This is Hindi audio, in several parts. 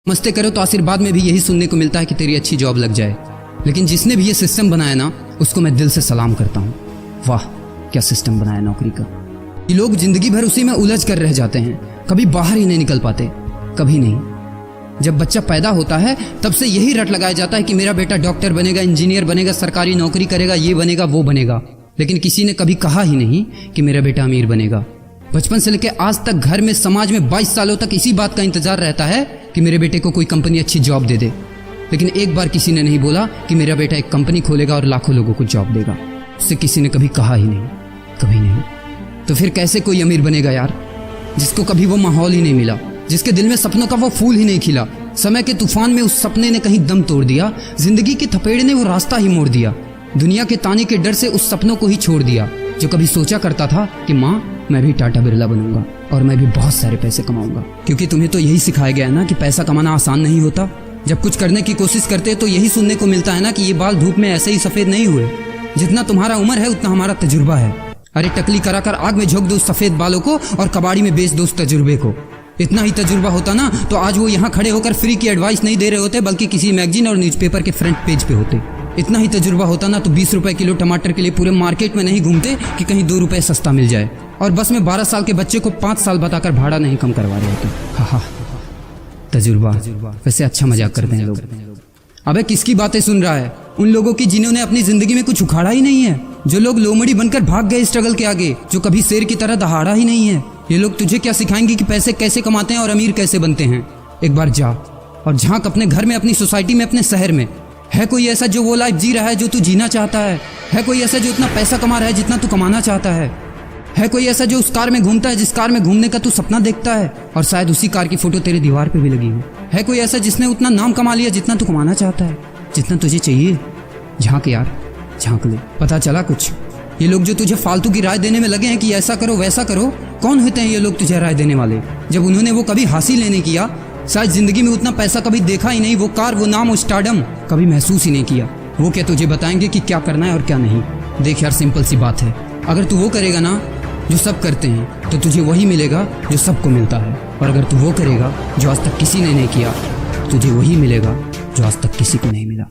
मस्ते करो तो आशीर्वाद में भी यही सुनने को मिलता है कि तेरी अच्छी जॉब लग जाए। लेकिन जिसने भी ये सिस्टम बनाया ना, उसको मैं दिल से सलाम करता हूँ। वाह क्या सिस्टम बनाया नौकरी का। ये लोग जिंदगी भर उसी में उलझ कर रह जाते हैं, कभी बाहर ही नहीं निकल पाते, कभी नहीं। जब बच्चा पैदा होता है तब से यही रट लगाया जाता है कि मेरा बेटा डॉक्टर बनेगा, इंजीनियर बनेगा, सरकारी नौकरी करेगा, ये बनेगा वो बनेगा। लेकिन किसी ने कभी कहा ही नहीं कि मेरा बेटा अमीर बनेगा। बचपन से लेकर आज तक घर में, समाज में 22 सालों तक इसी बात का इंतजार रहता है कि मेरे बेटे को कोई कंपनी अच्छी जॉब दे दे। लेकिन एक बार किसी ने नहीं बोला कि मेरा बेटा एक कंपनी खोलेगा और लाखों लोगों को जॉब देगा। उससे किसी ने कभी कहा ही नहीं, कभी नहीं। तो फिर कैसे कोई अमीर बनेगा यार, जिसको कभी वो माहौल ही नहीं मिला, जिसके दिल में सपनों का वो फूल ही नहीं खिला। समय के तूफान में उस सपने ने कहीं दम तोड़ दिया, जिंदगी के थपेड़े ने वो रास्ता ही मोड़ दिया, दुनिया के ताने के डर से उस सपनों को ही छोड़ दिया। जो कभी सोचा करता था कि माँ मैं भी टाटा बिरला बनूंगा और मैं भी बहुत सारे पैसे कमाऊंगा। क्योंकि तुम्हें तो यही सिखाया गया है ना कि पैसा कमाना आसान नहीं होता। जब कुछ करने की कोशिश करते तो यही सुनने को मिलता है ना कि ये बाल धूप में ऐसे ही सफेद नहीं हुए। जितना तुम्हारा उम्र है उतना हमारा तजुर्बा है। अरे टकली कराकर आग में झोंक दो उस सफेद बालों को और कबाड़ी में बेच दो उस तजुर्बे को। इतना ही तजुर्बा होता ना तो आज वो यहाँ खड़े होकर फ्री की एडवाइस नहीं दे रहे होते, बल्कि किसी मैगजीन और न्यूज़पेपर के फ्रंट पेज पे होते। इतना ही तजुर्बा होता ना तो 20 रुपए किलो टमाटर के लिए पूरे मार्केट में नहीं घूमते कि कहीं 2 रुपए सस्ता मिल जाए। और बस में 12 साल के बच्चे को 5 साल बताकर भाड़ा नहीं कम करवा रहे होते। हा तजुर्बा। वैसे अच्छा मजाक करते हैं लोग। अबे किसकी बातें सुन रहा है? उन लोगों की जिन्होंने अपनी जिंदगी में कुछ उखाड़ा ही नहीं है, जो लोग लोमड़ी बनकर भाग गए स्ट्रगल के आगे, जो कभी शेर की तरह दहाड़ा ही नहीं है। ये लोग तुझे क्या सिखाएंगे कि पैसे कैसे कमाते हैं और अमीर कैसे बनते हैं। एक बार जा और झांक अपने घर में, अपनी सोसाइटी में, अपने शहर में। है कोई ऐसा जो वो लाइफ जी रहा है जो तू जीना चाहता है? है कोई ऐसा जो इतना पैसा कमा रहा है जितना तू कमाना चाहता है? है कोई ऐसा जो उस कार में घूमता है जिस कार में घूमने का तू सपना देखता है और शायद उसी कार की फोटो तेरे दीवार पे भी लगी हो? है कोई ऐसा जिसने उतना नाम कमा लिया जितना तू कमाना चाहता है, जितना तुझे चाहिए? झांक यार, झांक ले, पता चला कुछ। ये लोग जो तुझे फालतू की राय देने में लगे हैं कि ऐसा करो वैसा करो, कौन होते हैं ये लोग तुझे राय देने वाले? जब उन्होंने वो कभी हासिल ही नहीं किया, शायद जिंदगी में उतना पैसा कभी देखा ही नहीं, वो कार, वो नाम, वो स्टारडम कभी महसूस ही नहीं किया, वो क्या तुझे बताएंगे कि क्या करना है और क्या नहीं? देख यार, सिंपल सी बात है, अगर तू वो करेगा ना जो सब करते हैं तो तुझे वही मिलेगा जो सबको मिलता है। और अगर तू वो करेगा जो आज तक किसी ने नहीं किया, तुझे वही मिलेगा जो आज तक किसी को नहीं मिला,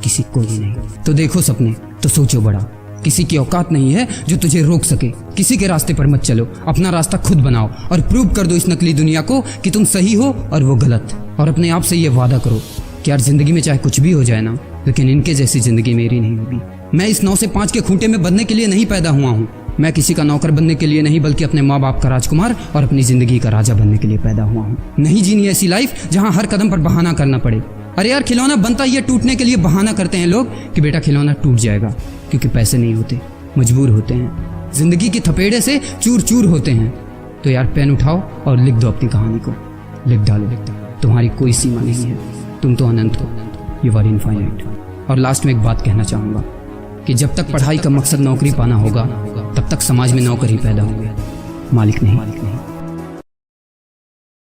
किसी को भी नहीं। तो देखो सपने तो सोचो बड़ा। किसी की औकात नहीं है जो तुझे रोक सके। किसी के रास्ते पर मत चलो, अपना रास्ता खुद बनाओ और प्रूव कर दो इस नकली दुनिया को कि तुम सही हो और वो गलत। और अपने आप से ये वादा करो कि यार जिंदगी में चाहे कुछ भी हो जाए ना, लेकिन इनके जैसी जिंदगी मेरी नहीं होगी। मैं इस 9 से 5 के खूंटे में बंधने के लिए नहीं पैदा हुआ हूँ। मैं किसी का नौकर बनने के लिए नहीं, बल्कि अपने माँ बाप का राजकुमार और अपनी जिंदगी का राजा बनने के लिए पैदा हुआ हूँ। नहीं जीनी ऐसी लाइफ जहाँ हर कदम पर बहाना करना पड़े। अरे यार, खिलौना बनता ही है टूटने के लिए। बहाना करते हैं लोग कि बेटा खिलौना टूट जाएगा, क्योंकि पैसे नहीं होते, मजबूर होते हैं, जिंदगी की थपेड़े से चूर चूर होते हैं। तो यार पेन उठाओ और लिख दो अपनी कहानी को, लिख डालो। तुम्हारी कोई सीमा नहीं है, तुम तो अनंत हो, यू आर इनफाइनाइट। और लास्ट में एक बात कहना चाहूँगा कि जब तक पढ़ाई का मकसद नौकरी पाना होगा, तब तक समाज में नौकर ही पैदा होंगे, मालिक नहीं।